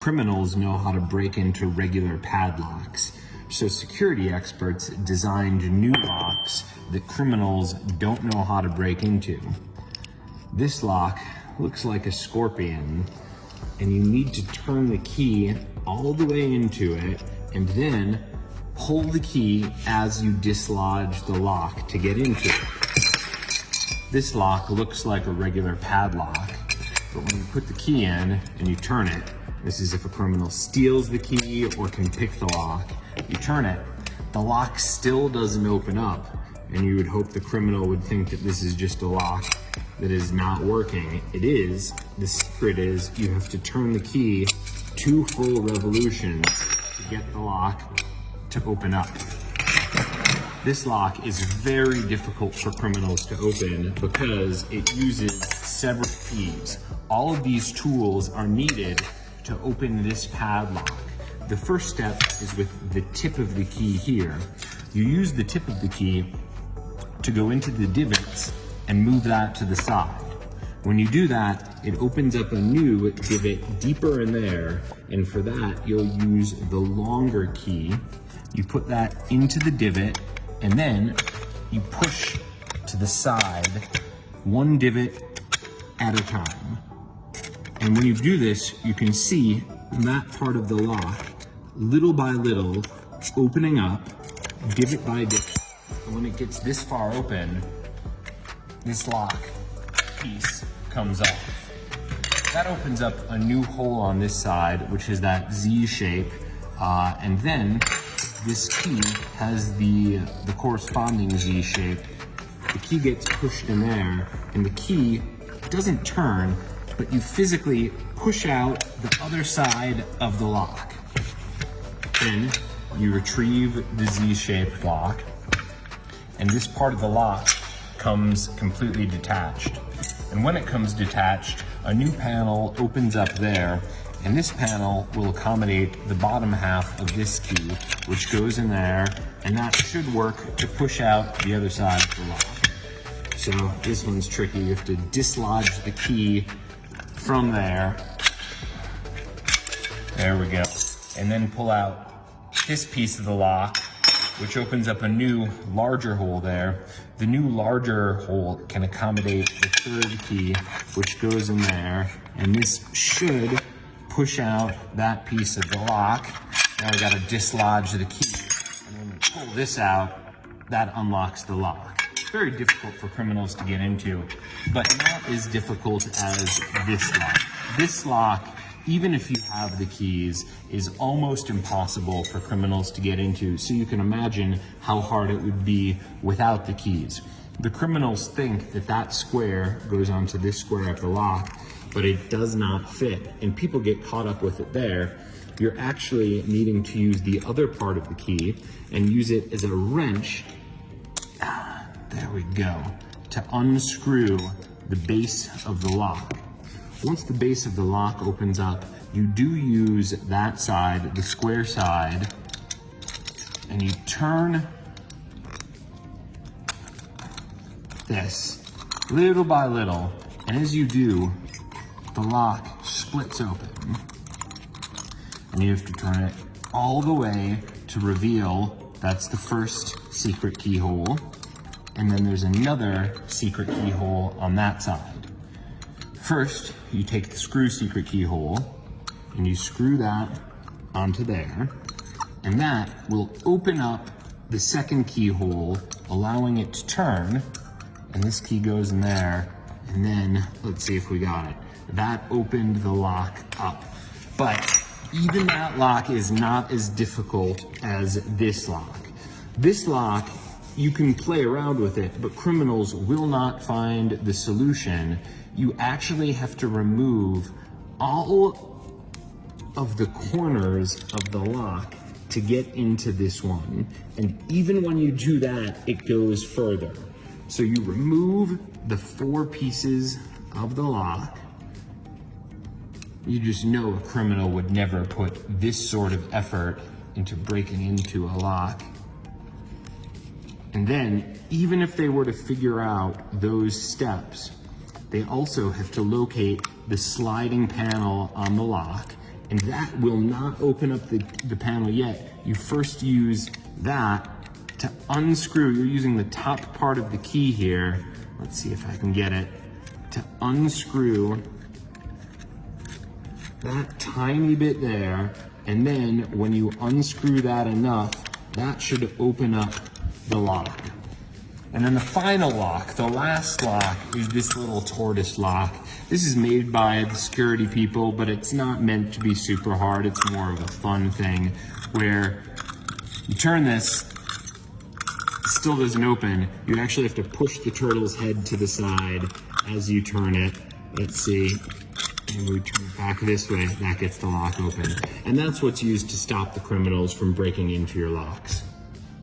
Criminals know how to break into regular padlocks, so security experts designed new locks that criminals don't know how to break into. This lock looks like a scorpion, and you need to turn the key all the way into it and then pull the key as you dislodge the lock to get into it. This lock looks like a regular padlock, but when you put the key in and you turn it, this is if a criminal steals the key or can pick the lock, you turn it, the lock still doesn't open up, and you would hope the criminal would think that this is just a lock that is not working. It is. The secret is you have to turn the key 2 full revolutions to get the lock to open up. This lock is very difficult for criminals to open because it uses several keys. All of these tools are needed to open this padlock. The first step is with the tip of the key here. You use the tip of the key to go into the divots and move that to the side. When you do that, it opens up a new divot deeper in there, and for that, you'll use the longer key. You put that into the divot, and then you push to the side, 1 divot at a time. And when you do this, you can see that part of the lock, little by little, opening up, divot by divot. And when it gets this far open, this lock piece comes off. That opens up a new hole on this side, which is that Z shape, and then this key has the corresponding Z shape. The key gets pushed in there, and the key doesn't turn, but you physically push out the other side of the lock. Then you retrieve the Z-shaped lock, and this part of the lock comes completely detached. And when it comes detached, a new panel opens up there, and this panel will accommodate the bottom half of this key, which goes in there, and that should work to push out the other side of the lock. So this one's tricky. You have to dislodge the key from there. There we go. And then pull out this piece of the lock, which opens up a new larger hole there. The new larger hole can accommodate the 3rd key, which goes in there, and this should push out that piece of the lock. Now we gotta dislodge the key, and when we pull this out, that unlocks the lock. It's very difficult for criminals to get into, but not as difficult as this lock. This lock, even if you have the keys, is almost impossible for criminals to get into, so you can imagine how hard it would be without the keys. The criminals think that that square goes onto this square of the lock, but it does not fit, and people get caught up with it there. You're actually needing to use the other part of the key and use it as a wrench, there we go, to unscrew the base of the lock. Once the base of the lock opens up, you do use that side, the square side, and you turn this little by little, and as you do, the lock splits open. And you have to turn it all the way to reveal that's the first secret keyhole, and then there's another secret keyhole on that side. First, you take the screw secret keyhole and you screw that onto there, and that will open up the second keyhole, allowing it to turn, and this key goes in there, and then let's see if we got it. That opened the lock up. But even that lock is not as difficult as this lock. This lock, you can play around with it, but criminals will not find the solution. You actually have to remove all of the corners of the lock to get into this one. And even when you do that, it goes further. So you remove the 4 pieces of the lock. You just know a criminal would never put this sort of effort into breaking into a lock. And then, even if they were to figure out those steps, they also have to locate the sliding panel on the lock And that will not open up the panel yet. You first use that to unscrew. You're using the top part of the key here. Let's see if I can get it. To unscrew that tiny bit there. And then when you unscrew that enough, that should open up the lock. And then the final lock, the last lock, is this little tortoise lock. This is made by the security people, but it's not meant to be super hard. It's more of a fun thing where you turn this, it still doesn't open. You actually have to push the turtle's head to the side as you turn it. Let's see. And we turn it back this way, that gets the lock open. And that's what's used to stop the criminals from breaking into your locks.